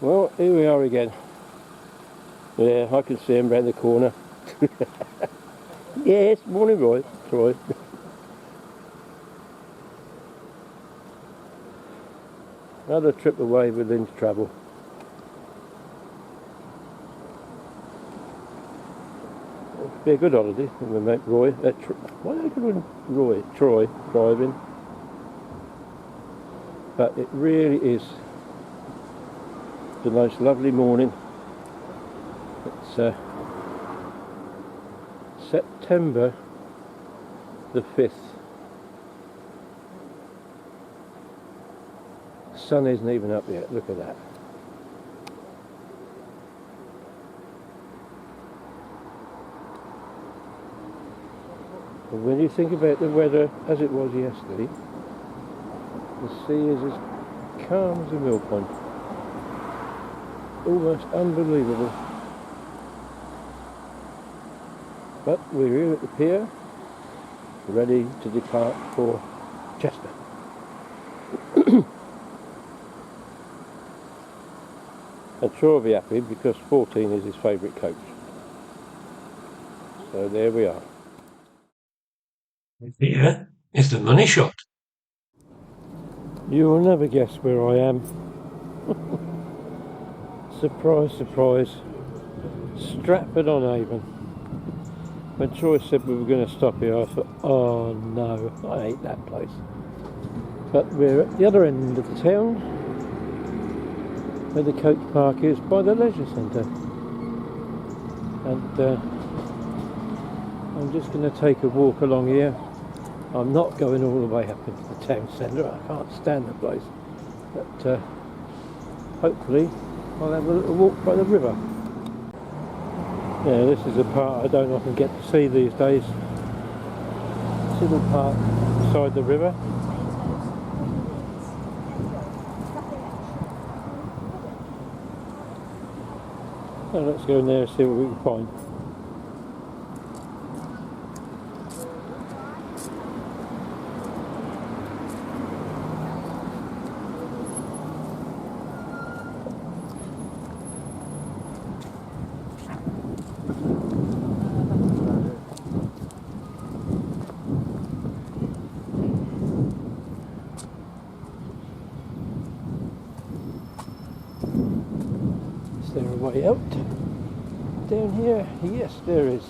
Well, here we are again. Yeah, I can see him round the corner. Yes, morning Roy. Troy. Another trip away with Lynn's travel. It'll be a good holiday with my mate Roy. Why do I call him Roy? Troy driving. But it really is the most lovely morning. It's September the 5th. The sun isn't even up yet, look at that. And when you think about the weather as it was yesterday, the sea is as calm as a mill pond. Almost unbelievable. But we're here at the pier, ready to depart for Chester. And Troy will be happy because 14 is his favourite coach. So there we are. Here is the money shot. You will never guess where I am. Surprise, surprise. Stratford on Avon. When Troy said we were going to stop here, I thought, oh no, I hate that place. But we're at the other end of the town, where the coach park is by the leisure centre. And I'm just going to take a walk along here. I'm not going all the way up into the town centre, I can't stand the place. But hopefully I'll have a little walk by the river. Yeah, this is a part I don't often get to see these days. This little park beside the river. So let's go in there and see what we can find. Is there a way out? Down here? Yes, there is.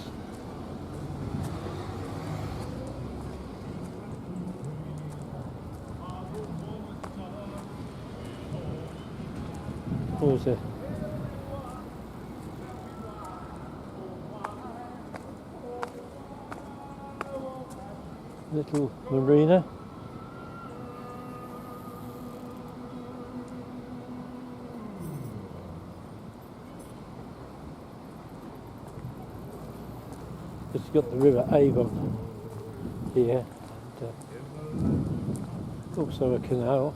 There's a little marina. It's got the River Avon here, and also a canal.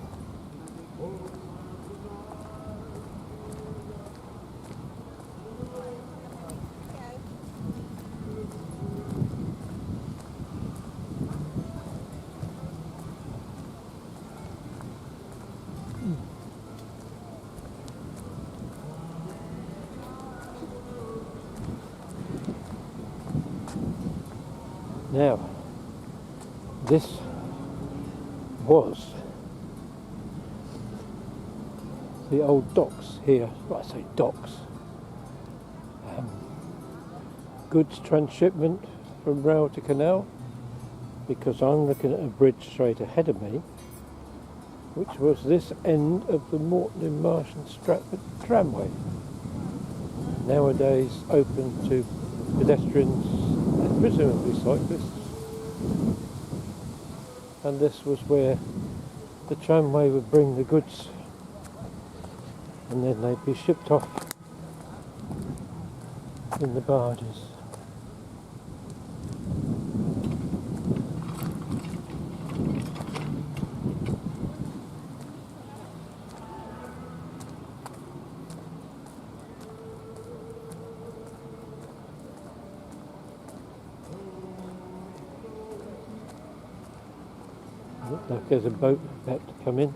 Now, this was the old docks here. Well, I say docks. Goods transshipment from rail to canal, because I'm looking at a bridge straight ahead of me, which was this end of the Morton Marsh and Stratford tramway. Nowadays open to pedestrians and presumably cyclists. And this was where the tramway would bring the goods and then they'd be shipped off in the barges. Looks like there's a boat about to come in.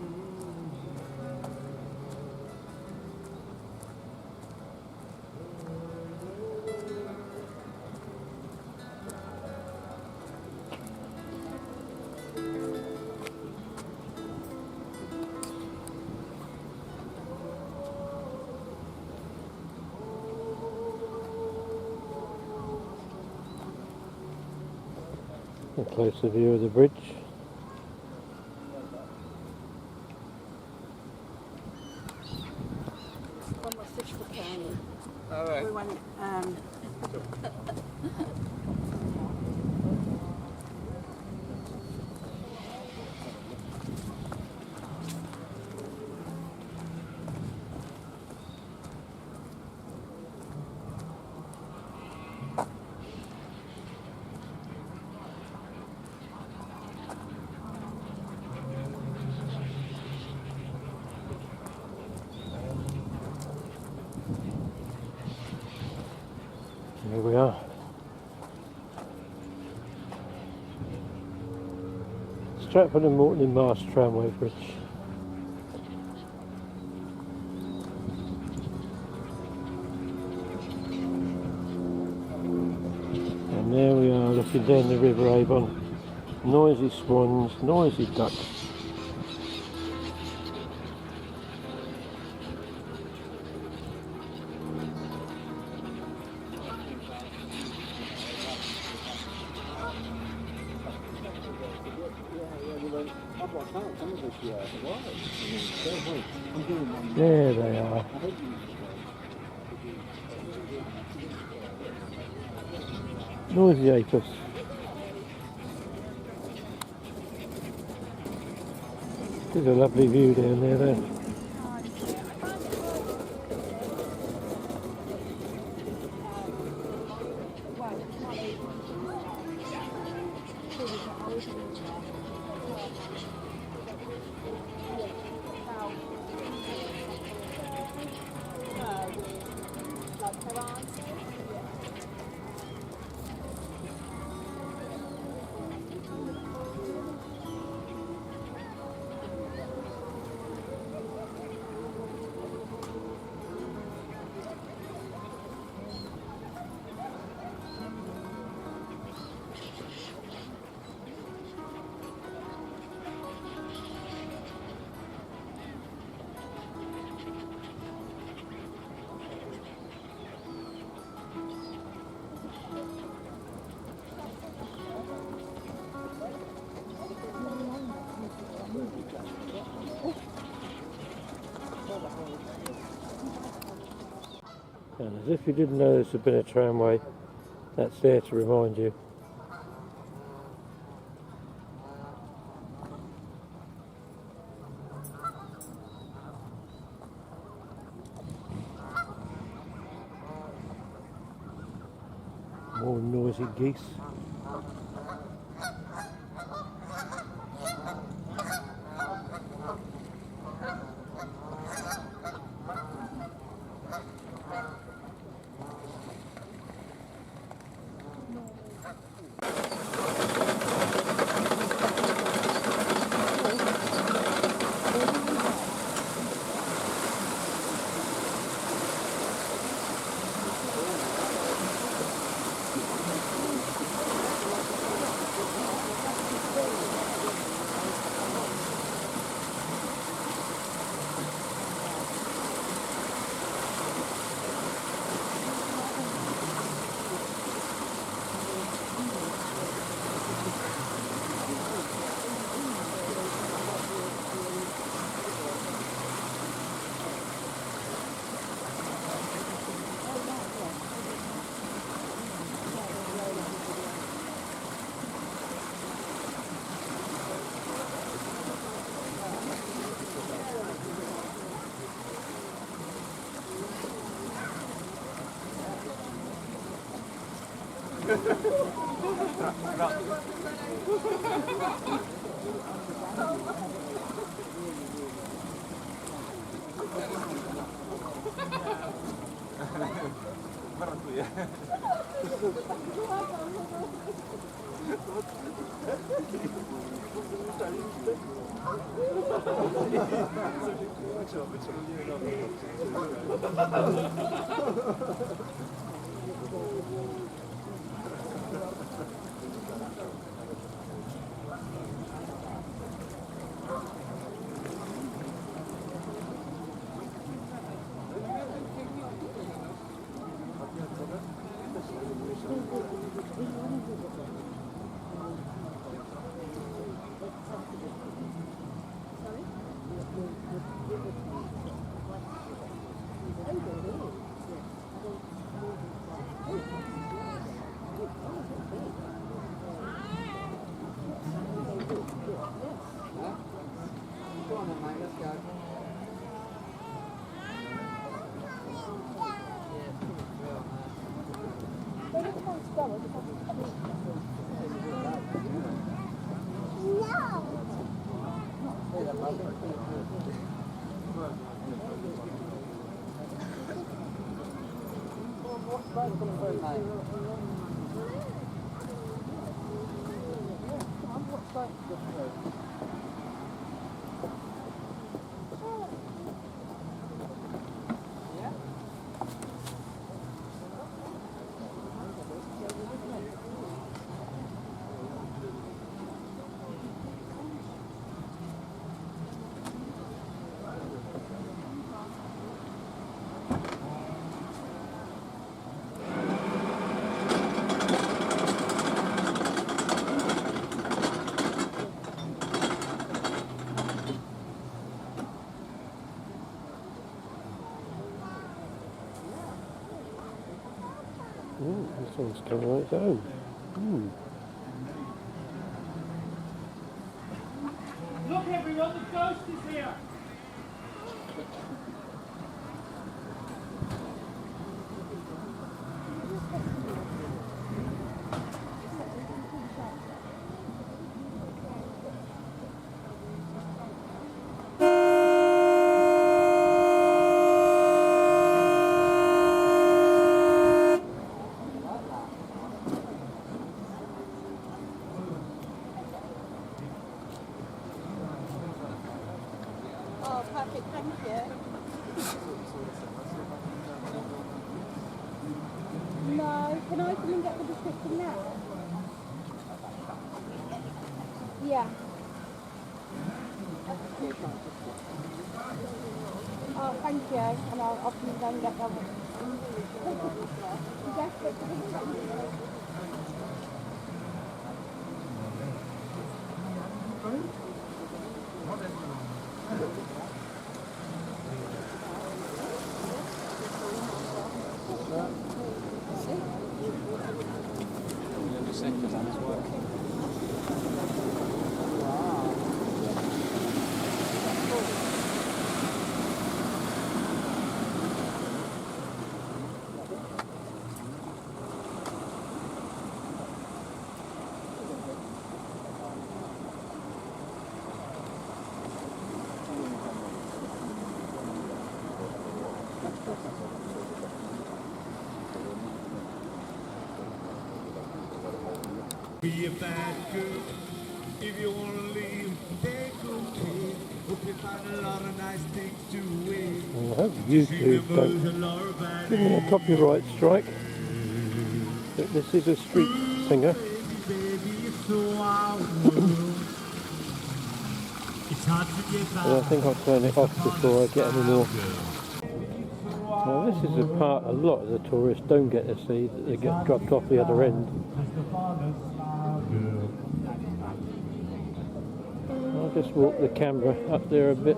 A closer view of the bridge. One more fish for Kenny. All right. We went, Here we are. Stratford Upon Avon tramway bridge. And there we are looking down the River Avon. Noisy swans, noisy ducks. There they are. Noisy apis. There's a lovely view down there then. And as if you didn't know this had been a tramway, that's there to remind you. More noisy geese. This one's coming on its own. Look everyone, the ghost is here! Oh, perfect, thank you. No, can I come and get the description now? Yeah. Oh, thank you. And I'll come and go and get them. Be a bad girl if you wanna leave. Take okay. Hope you find a lot of nice things to wait. I hope YouTube don't give me a copyright strike. But this is a street singer. Baby, it's so wild world. It's hard to get by. And I think I'll turn it off before I get any more. Now this is a part a lot of the tourists don't get to see, that they get dropped off the other end. I'll just walk the camera up there a bit.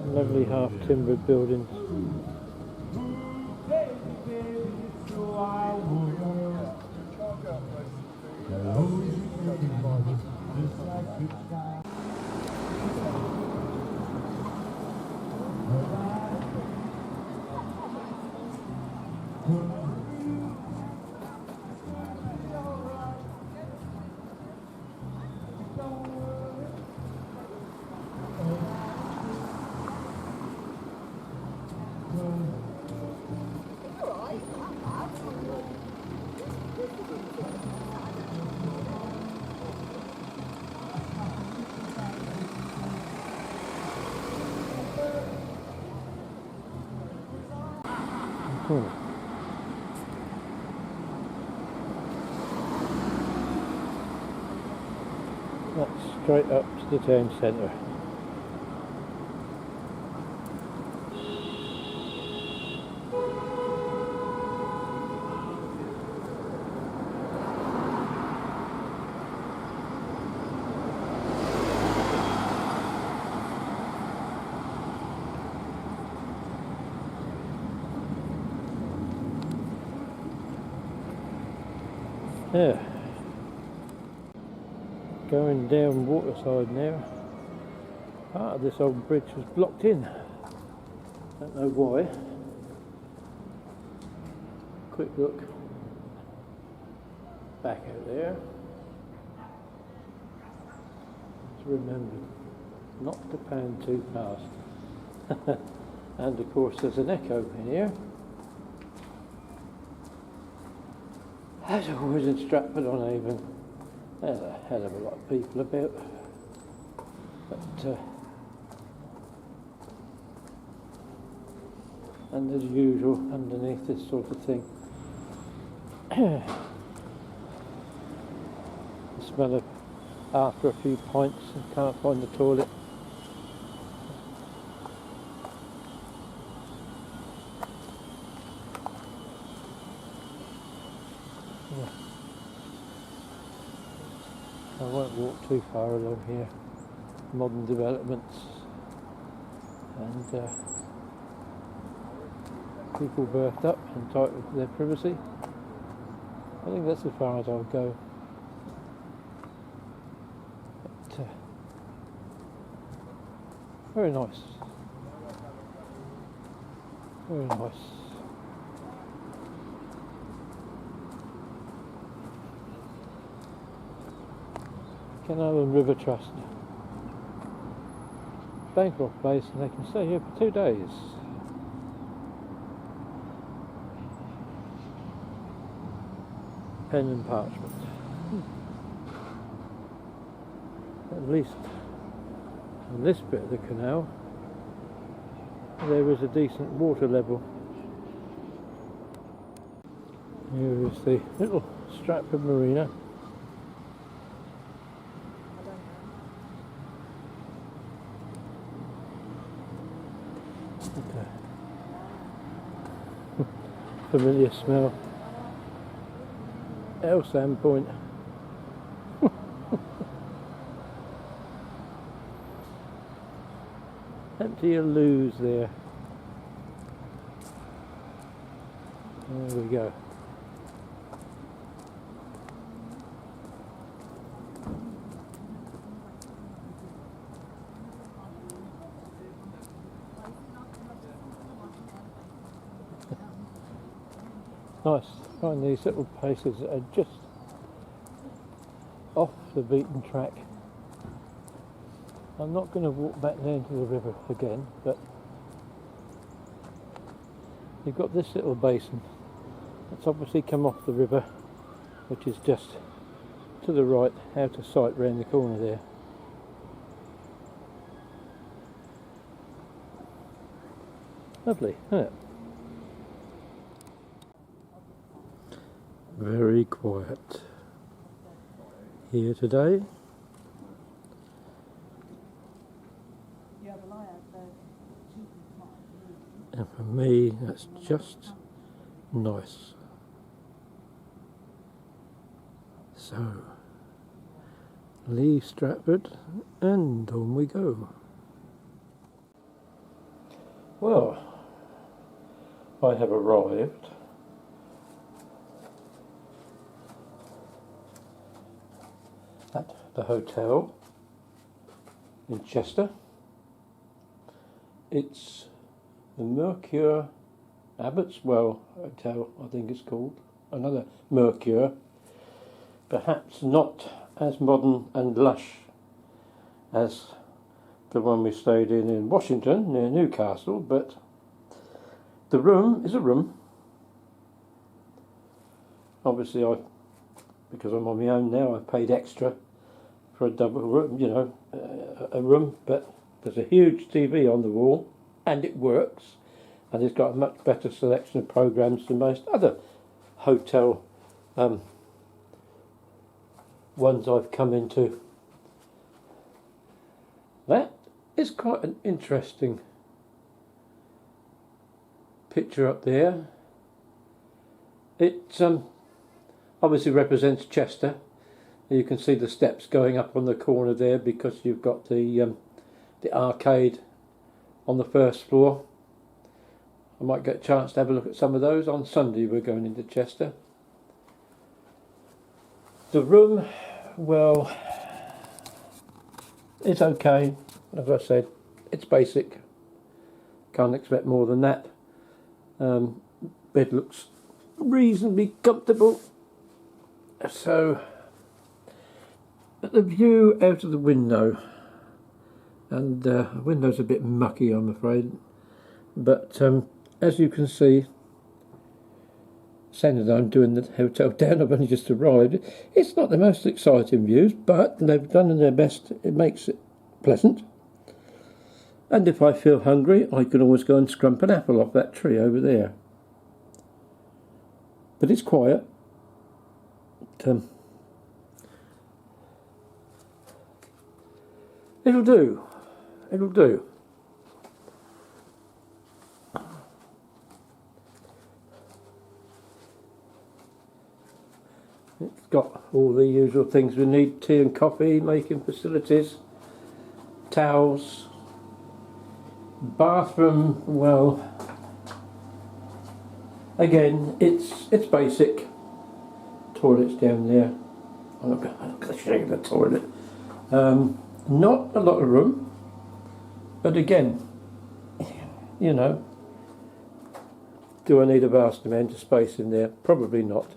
Lovely half timbered buildings. That's straight up to the town centre. Yeah. Going down Waterside now. Part of this old bridge was blocked in. Don't know why. Quick look back out there. Just remember not to pan too fast. And of course there's an echo in here. As always in Stratford on Avon, there's a hell of a lot of people about. But and as usual underneath this sort of thing, the smell of after a few pints and can't find the toilet. I won't walk too far along here. Modern developments and people birthed up, entitled to their privacy. I think that's as far as I'll go. But, very nice. Very nice. Canal and River Trust. Bancroft Place, and they can stay here for 2 days. Pen and parchment. At least on this bit of the canal there is a decent water level. Here is the little Stratford Marina. Familiar smell. Elsam Point. Empty a lose there. There we go. Nice. Find these little places that are just off the beaten track. I'm not going to walk back down to the river again, but you've got this little basin that's obviously come off the river, which is just to the right, out of sight round the corner there. Lovely, isn't it? Very quiet here today. And for me, that's just nice. So, leave Stratford and on we go. Well, I have arrived at the hotel in Chester. It's the Mercure Abbott's Well Hotel, I think it's called. Another Mercure, perhaps not as modern and lush as the one we stayed in Washington near Newcastle, but the room is a room. Obviously because I'm on my own now, I've paid extra for a double room, you know, a room, but there's a huge TV on the wall and it works, and it's got a much better selection of programmes than most other hotel ones I've come into. That is quite an interesting picture up there. It obviously represents Chester. You can see the steps going up on the corner there because you've got the arcade on the first floor. I might get a chance to have a look at some of those. On Sunday we're going into Chester. The room, well, it's okay. As I said, it's basic. Can't expect more than that. Bed looks reasonably comfortable. So, but the view out of the window and the window's a bit mucky, I'm afraid. But as you can see, saying that I'm doing the hotel down, I've only just arrived. It's not the most exciting views, but they've done their best. It makes it pleasant. And if I feel hungry, I can always go and scrump an apple off that tree over there. But it's quiet. It'll do. It'll do. It's got all the usual things we need: tea and coffee making facilities, towels, bathroom. Well, again, it's basic. Toilets down there. I'm going to show you the toilet. Not a lot of room, but again, you know, do I need a vast amount of space in there? Probably not.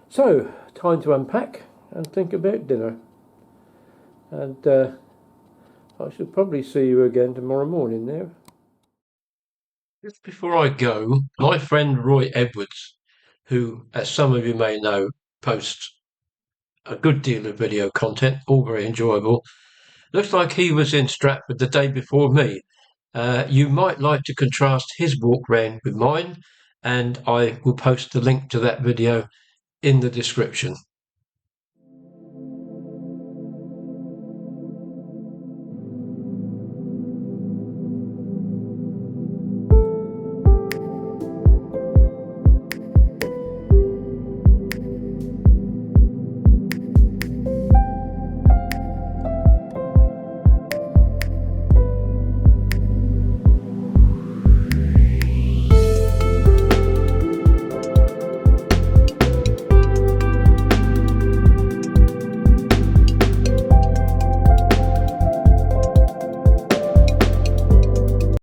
So, time to unpack and think about dinner. And I shall probably see you again tomorrow morning now. Just before I go, my friend Roy Edwards, who, as some of you may know, posts a good deal of video content, all very enjoyable. Looks like he was in Stratford the day before me. You might like to contrast his walk round with mine, and I will post the link to that video in the description.